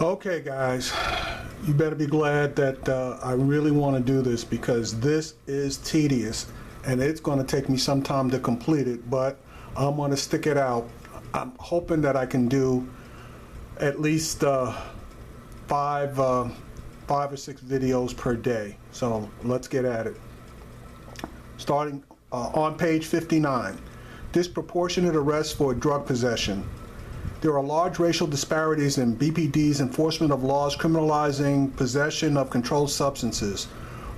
Okay, guys, you better be glad that I really want to do this, because this is tedious and it's going to take me some time to complete it, but I'm going to stick it out. I'm hoping that I can do at least five or six videos per day. So let's get at it. Starting on page 59, disproportionate arrests for drug possession. There are large racial disparities in BPD's enforcement of laws criminalizing possession of controlled substances.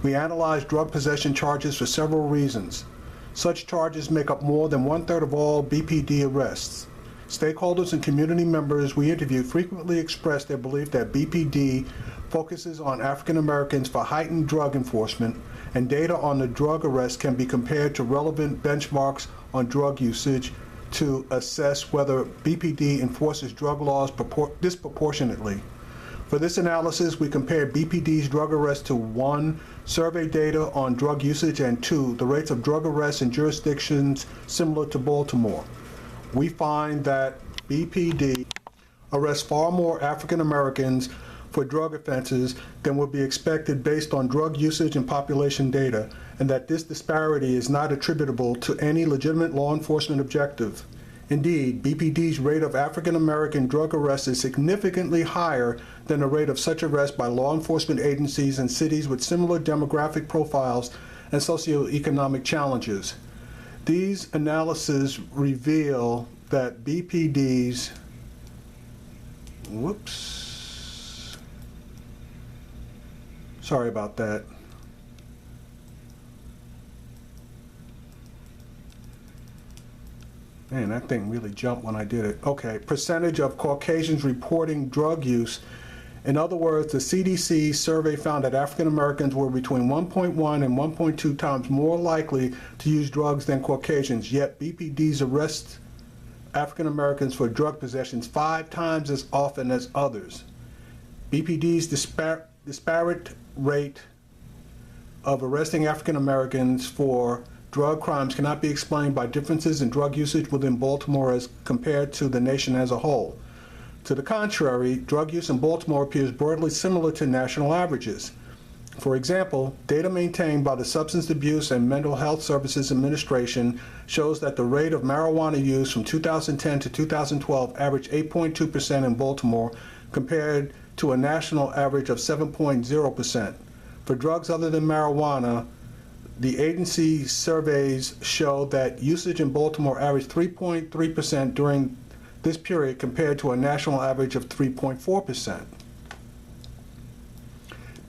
We analyzed drug possession charges for several reasons. Such charges make up more than 1/3 of all BPD arrests. Stakeholders and community members we interviewed frequently expressed their belief that BPD focuses on African Americans for heightened drug enforcement, and data on the drug arrest can be compared to relevant benchmarks on drug usage to assess whether BPD enforces drug laws disproportionately. For this analysis, we compared BPD's drug arrests to 1, survey data on drug usage, and 2, the rates of drug arrests in jurisdictions similar to Baltimore. We find that BPD arrests far more African Americans for drug offenses than would be expected based on drug usage and population data, and that this disparity is not attributable to any legitimate law enforcement objective. Indeed, BPD's rate of African American drug arrests is significantly higher than the rate of such arrests by law enforcement agencies in cities with similar demographic profiles and socioeconomic challenges. These analyses reveal that BPD's, sorry about that. Man, that thing really jumped when I did it. Okay, percentage of Caucasians reporting drug use. In other words, the CDC survey found that African Americans were between 1.1 and 1.2 times more likely to use drugs than Caucasians, yet BPD's arrests African Americans for drug possessions 5 times as often as others. BPD's disparate rate of arresting African Americans for drug crimes cannot be explained by differences in drug usage within Baltimore as compared to the nation as a whole. To the contrary, drug use in Baltimore appears broadly similar to national averages. For example, data maintained by the Substance Abuse and Mental Health Services Administration shows that the rate of marijuana use from 2010 to 2012 averaged 8.2% in Baltimore compared to a national average of 7.0%. For drugs other than marijuana, the agency surveys show that usage in Baltimore averaged 3.3% during this period compared to a national average of 3.4%.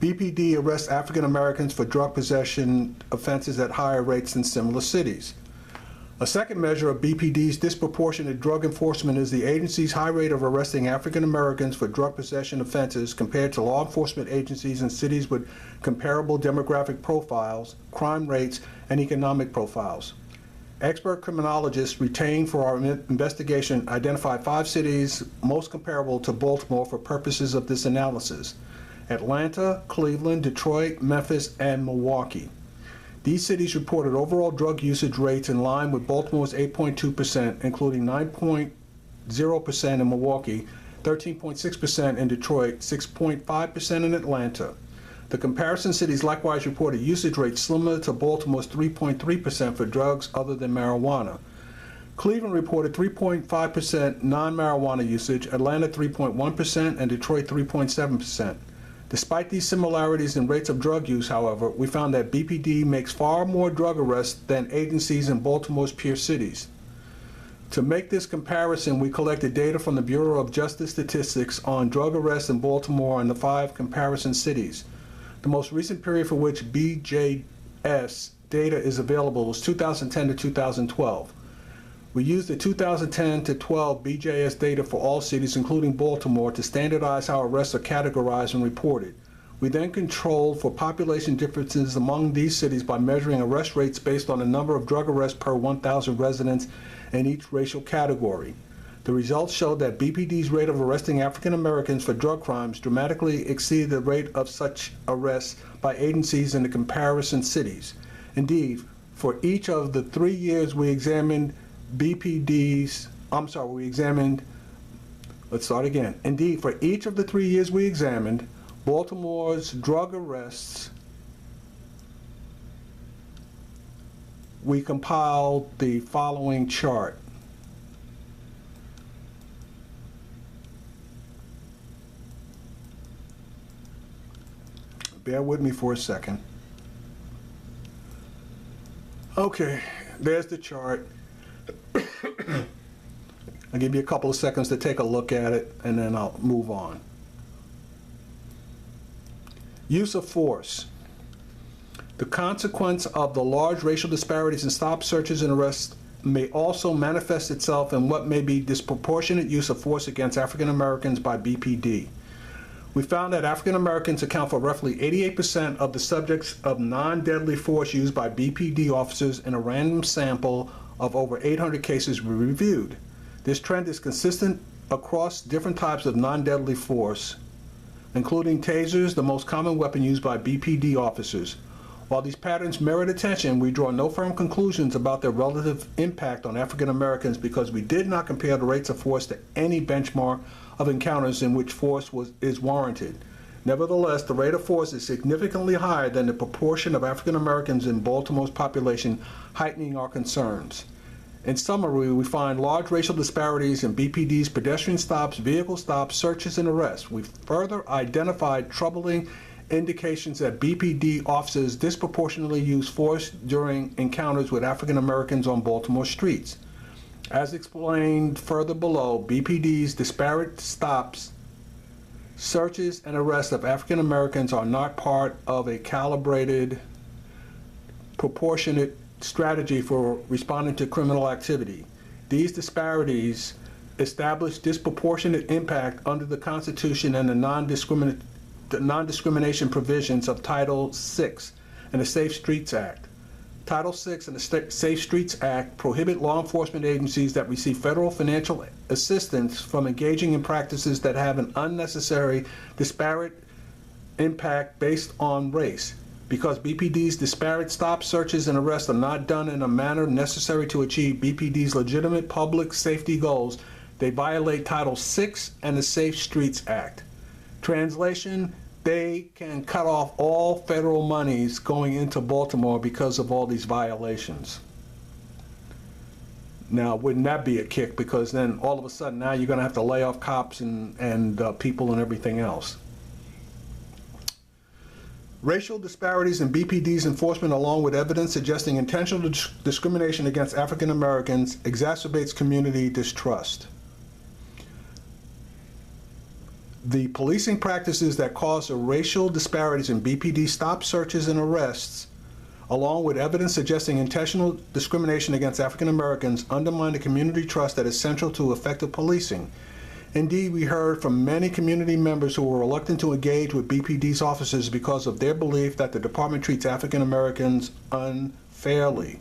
BPD arrests African Americans for drug possession offenses at higher rates than similar cities. A second measure of BPD's disproportionate drug enforcement is the agency's high rate of arresting African Americans for drug possession offenses compared to law enforcement agencies in cities with comparable demographic profiles, crime rates, and economic profiles. Expert criminologists retained for our investigation identified 5 cities most comparable to Baltimore for purposes of this analysis: Atlanta, Cleveland, Detroit, Memphis, and Milwaukee. These cities reported overall drug usage rates in line with Baltimore's 8.2%, including 9.0% in Milwaukee, 13.6% in Detroit, 6.5% in Atlanta. The comparison cities likewise reported usage rates similar to Baltimore's 3.3% for drugs other than marijuana. Cleveland reported 3.5% non-marijuana usage, Atlanta 3.1%, and Detroit 3.7%. Despite these similarities in rates of drug use, however, we found that BPD makes far more drug arrests than agencies in Baltimore's peer cities. To make this comparison, we collected data from the Bureau of Justice Statistics on drug arrests in Baltimore and the 5 comparison cities. The most recent period for which BJS data is available was 2010 to 2012. We used the 2010 to 12 BJS data for all cities, including Baltimore, to standardize how arrests are categorized and reported. We then controlled for population differences among these cities by measuring arrest rates based on the number of drug arrests per 1,000 residents in each racial category. The results showed that BPD's rate of arresting African Americans for drug crimes dramatically exceeded the rate of such arrests by agencies in the comparison cities. Indeed, for each of the 3 years we examined Let's start again. Indeed, for each of the 3 years we examined, Baltimore's drug arrests, we compiled the following chart. Bear with me for a second. Okay, there's the chart. I'll give you a couple of seconds to take a look at it, and then I'll move on. Use of force. The consequence of the large racial disparities in stop, searches, and arrests may also manifest itself in what may be disproportionate use of force against African Americans by BPD. We found that African Americans account for roughly 88% of the subjects of non-deadly force used by BPD officers in a random sample of over 800 cases we reviewed. This trend is consistent across different types of non-deadly force, including tasers, the most common weapon used by BPD officers. While these patterns merit attention, we draw no firm conclusions about their relative impact on African Americans because we did not compare the rates of force to any benchmark of encounters in which force is warranted. Nevertheless, the rate of force is significantly higher than the proportion of African Americans in Baltimore's population, heightening our concerns. In summary, we find large racial disparities in BPD's pedestrian stops, vehicle stops, searches, and arrests. We further identified troubling indications that BPD officers disproportionately use force during encounters with African Americans on Baltimore streets. As explained further below, BPD's disparate stops, searches, and arrests of African Americans are not part of a calibrated, proportionate strategy for responding to criminal activity. These disparities establish disproportionate impact under the Constitution and the non-discrimination provisions of Title VI and the Safe Streets Act. Title VI and the Safe Streets Act prohibit law enforcement agencies that receive federal financial assistance from engaging in practices that have an unnecessary disparate impact based on race. Because BPD's disparate stops, searches, and arrests are not done in a manner necessary to achieve BPD's legitimate public safety goals, they violate Title VI and the Safe Streets Act. Translation: they can cut off all federal monies going into Baltimore because of all these violations. Now, wouldn't that be a kick? Because then all of a sudden now you're going to have to lay off cops and people and everything else. Racial disparities in BPD's enforcement, along with evidence suggesting intentional discrimination against African Americans, exacerbates community distrust. The policing practices that cause the racial disparities in BPD stop, searches, and arrests, along with evidence suggesting intentional discrimination against African Americans, undermine the community trust that is central to effective policing. Indeed, we heard from many community members who were reluctant to engage with BPD's officers because of their belief that the department treats African Americans unfairly.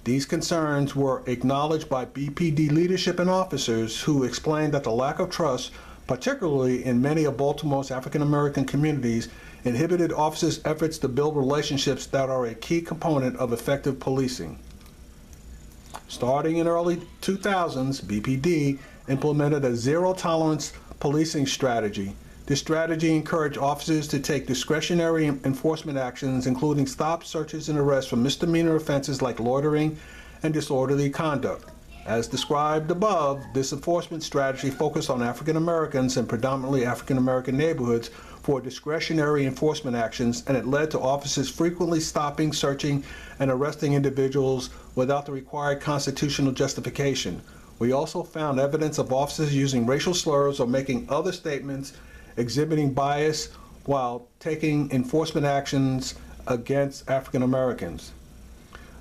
These concerns were acknowledged by BPD leadership and officers who explained that the lack of trust, particularly in many of Baltimore's African American communities, inhibited officers' efforts to build relationships that are a key component of effective policing. Starting in early 2000s, BPD implemented a zero-tolerance policing strategy. This strategy encouraged officers to take discretionary enforcement actions, including stops, searches, and arrests for misdemeanor offenses like loitering and disorderly conduct. As described above, this enforcement strategy focused on African Americans and predominantly African American neighborhoods for discretionary enforcement actions, and it led to officers frequently stopping, searching, and arresting individuals without the required constitutional justification. We also found evidence of officers using racial slurs or making other statements exhibiting bias while taking enforcement actions against African Americans.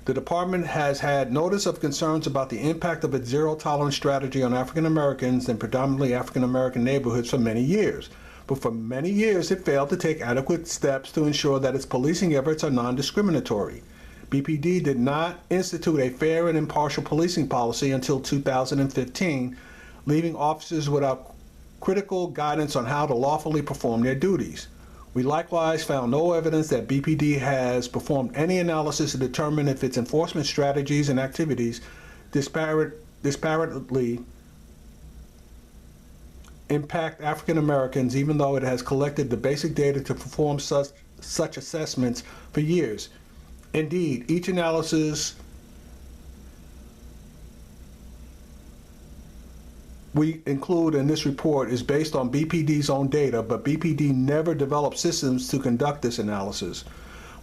The department has had notice of concerns about the impact of its zero-tolerance strategy on African Americans and predominantly African American neighborhoods for many years. But for many years, it failed to take adequate steps to ensure that its policing efforts are non-discriminatory. BPD did not institute a fair and impartial policing policy until 2015, leaving officers without critical guidance on how to lawfully perform their duties. We likewise found no evidence that BPD has performed any analysis to determine if its enforcement strategies and activities disparately impact African Americans, even though it has collected the basic data to perform such assessments for years. Indeed, each analysis we include in this report is based on BPD's own data, but BPD never developed systems to conduct this analysis.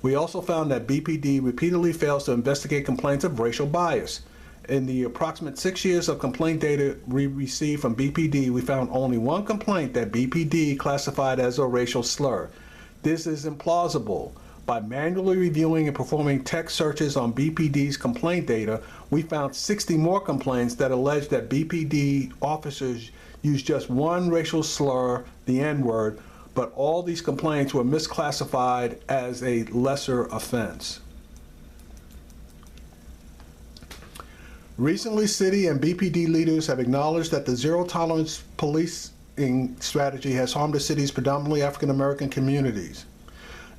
We also found that BPD repeatedly fails to investigate complaints of racial bias. In the approximate 6 years of complaint data we received from BPD, we found only one complaint that BPD classified as a racial slur. This is implausible. By manually reviewing and performing text searches on BPD's complaint data, we found 60 more complaints that allege that BPD officers used just one racial slur, the N-word, but all these complaints were misclassified as a lesser offense. Recently, city and BPD leaders have acknowledged that the zero-tolerance policing strategy has harmed the city's predominantly African-American communities.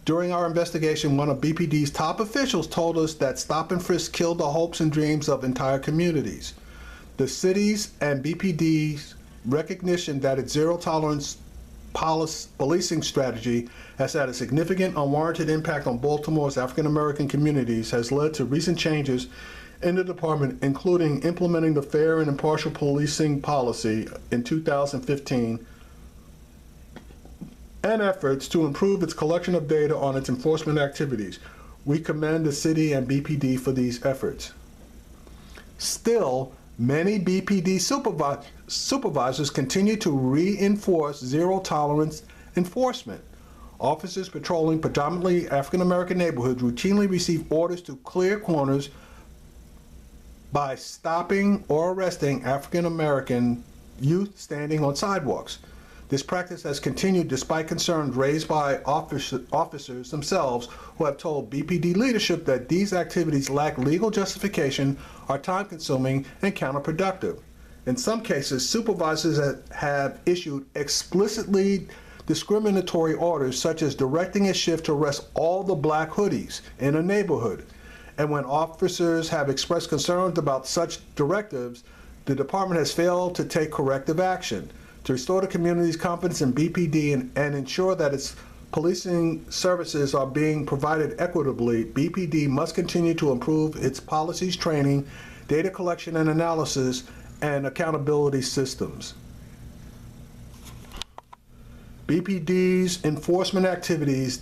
During our investigation, one of BPD's top officials told us that stop and frisk killed the hopes and dreams of entire communities. The city's and BPD's recognition that its zero-tolerance policing strategy has had a significant unwarranted impact on Baltimore's African-American communities has led to recent changes in the department, including implementing the fair and impartial policing policy in 2015 and efforts to improve its collection of data on its enforcement activities. We commend the city and BPD for these efforts. Still, many BPD supervisors continue to reinforce zero-tolerance enforcement. Officers patrolling predominantly African-American neighborhoods routinely receive orders to clear corners by stopping or arresting African-American youth standing on sidewalks. This practice has continued despite concerns raised by officers themselves, who have told BPD leadership that these activities lack legal justification, are time-consuming, and counterproductive. In some cases, supervisors have issued explicitly discriminatory orders, such as directing a shift to arrest all the black hoodies in a neighborhood. And when officers have expressed concerns about such directives, the department has failed to take corrective action. To restore the community's confidence in BPD and ensure that its policing services are being provided equitably, BPD must continue to improve its policies, training, data collection and analysis, and accountability systems. BPD's enforcement activities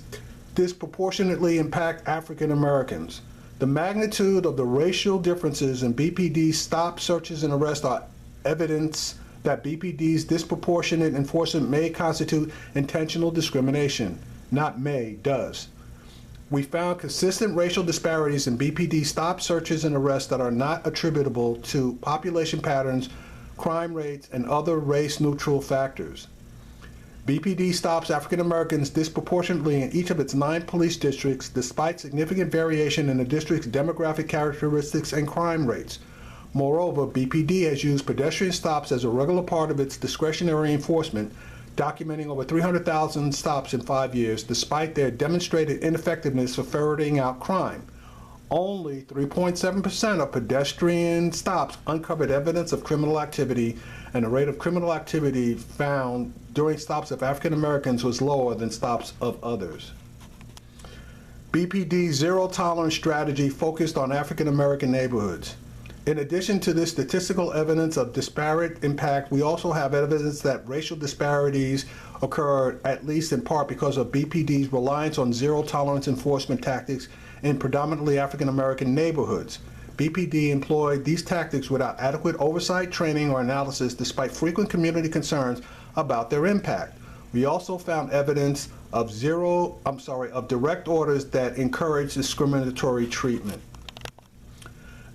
disproportionately impact African Americans. The magnitude of the racial differences in BPD's stop, searches, and arrests are evidence that BPD's disproportionate enforcement may constitute intentional discrimination. Not may, does. We found consistent racial disparities in BPD stop, searches, and arrests that are not attributable to population patterns, crime rates, and other race-neutral factors. BPD stops African Americans disproportionately in each of its 9 police districts, despite significant variation in the district's demographic characteristics and crime rates. Moreover, BPD has used pedestrian stops as a regular part of its discretionary enforcement, documenting over 300,000 stops in 5 years, despite their demonstrated ineffectiveness for ferreting out crime. Only 3.7% of pedestrian stops uncovered evidence of criminal activity, and the rate of criminal activity found during stops of African Americans was lower than stops of others. BPD's zero-tolerance strategy focused on African American neighborhoods. In addition to this statistical evidence of disparate impact, we also have evidence that racial disparities occurred at least in part because of BPD's reliance on zero-tolerance enforcement tactics in predominantly African American neighborhoods. BPD employed these tactics without adequate oversight, training, or analysis, despite frequent community concerns about their impact. We also found evidence of direct orders that encourage discriminatory treatment.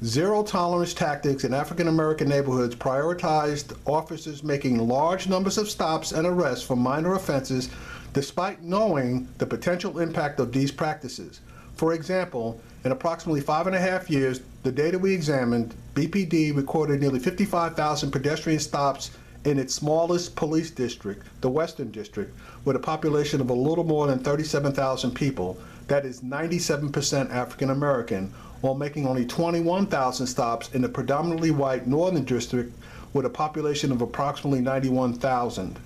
Zero-tolerance tactics in African American neighborhoods prioritized officers making large numbers of stops and arrests for minor offenses, despite knowing the potential impact of these practices. For example, in approximately 5.5 years, the data we examined, BPD recorded nearly 55,000 pedestrian stops in its smallest police district, the Western District, with a population of a little more than 37,000 people, that is 97% African American, while making only 21,000 stops in the predominantly white Northern District with a population of approximately 91,000.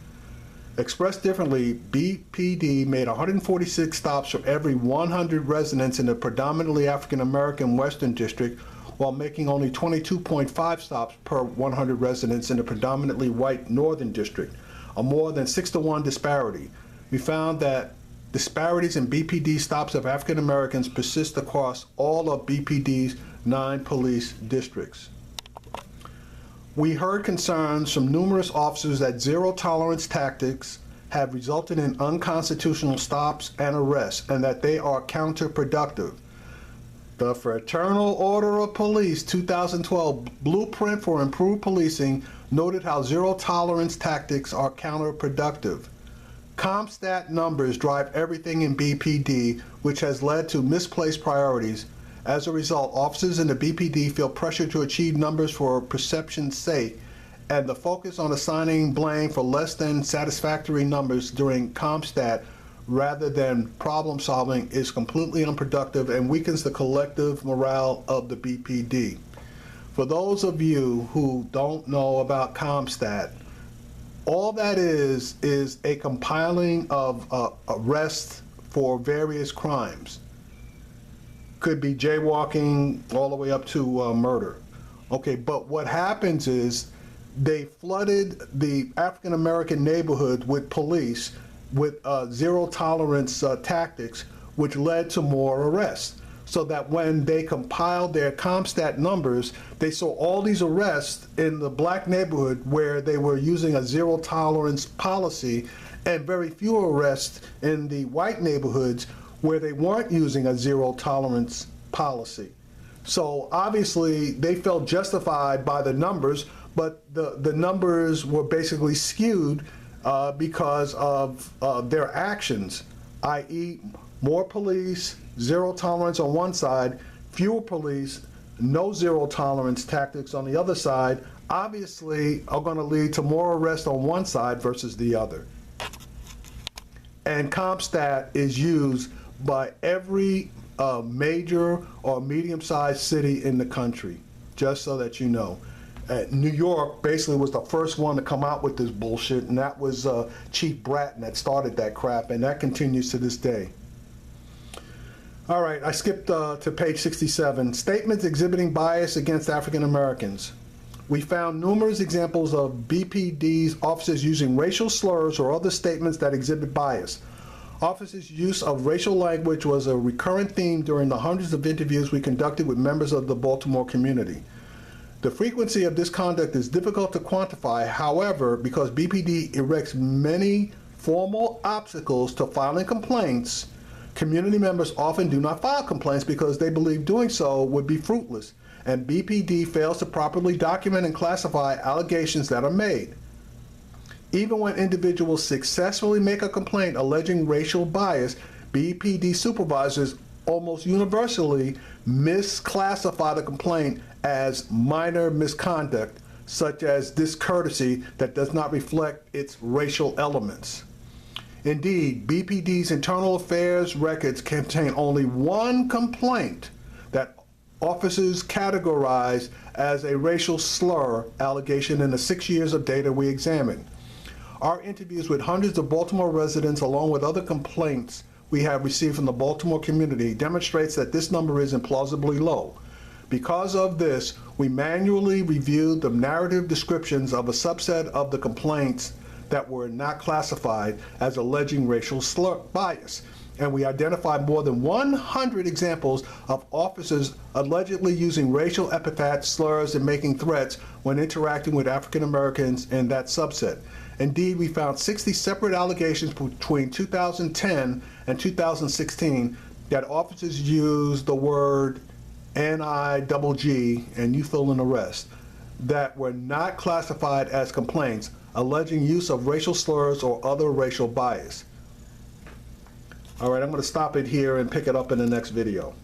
Expressed differently, BPD made 146 stops for every 100 residents in the predominantly African American Western District, while making only 22.5 stops per 100 residents in the predominantly white Northern District, a more than 6-to-1 disparity. We found that disparities in BPD stops of African Americans persist across all of BPD's 9 police districts. We heard concerns from numerous officers that zero-tolerance tactics have resulted in unconstitutional stops and arrests, and that they are counterproductive. The Fraternal Order of Police 2012 Blueprint for Improved Policing noted how zero-tolerance tactics are counterproductive. CompStat numbers drive everything in BPD, which has led to misplaced priorities. As a result, officers in the BPD feel pressure to achieve numbers for perception's sake, and the focus on assigning blame for less than satisfactory numbers during CompStat rather than problem solving is completely unproductive and weakens the collective morale of the BPD. For those of you who don't know about CompStat, all that is a compiling of arrests for various crimes. Could be jaywalking all the way up to murder. Okay, but what happens is they flooded the African American neighborhood with police with zero tolerance tactics, which led to more arrests. So that when they compiled their CompStat numbers, they saw all these arrests in the black neighborhood where they were using a zero tolerance policy, and very few arrests in the white neighborhoods where they weren't using a zero tolerance policy. So obviously they felt justified by the numbers, but the numbers were basically skewed because of their actions, i.e. more police, zero tolerance on one side, fewer police, no zero tolerance tactics on the other side, obviously are going to lead to more arrests on one side versus the other. And CompStat is used by every major or medium-sized city in the country, just so that you know. New York basically was the first one to come out with this bullshit, and that was Chief Bratton that started that crap, and that continues to this day. All right, I skipped to page 67. Statements exhibiting bias against African Americans. We found numerous examples of BPD's officers using racial slurs or other statements that exhibit bias. Officers' use of racial language was a recurrent theme during the hundreds of interviews we conducted with members of the Baltimore community. The frequency of this conduct is difficult to quantify, however, because BPD erects many formal obstacles to filing complaints, community members often do not file complaints because they believe doing so would be fruitless, and BPD fails to properly document and classify allegations that are made. Even when individuals successfully make a complaint alleging racial bias, BPD supervisors almost universally misclassify the complaint as minor misconduct, such as discourtesy that does not reflect its racial elements. Indeed, BPD's internal affairs records contain only one complaint that officers categorized as a racial slur allegation in the 6 years of data we examined. Our interviews with hundreds of Baltimore residents, along with other complaints we have received from the Baltimore community, demonstrates that this number is implausibly low. Because of this, we manually reviewed the narrative descriptions of a subset of the complaints that were not classified as alleging racial slur bias, and we identified more than 100 examples of officers allegedly using racial epithets, slurs, and making threats when interacting with African Americans in that subset. Indeed, we found 60 separate allegations between 2010 and 2016 that officers used the word N-I-double-G, and you fill in the rest, that were not classified as complaints, alleging use of racial slurs or other racial bias. All right, I'm going to stop it here and pick it up in the next video.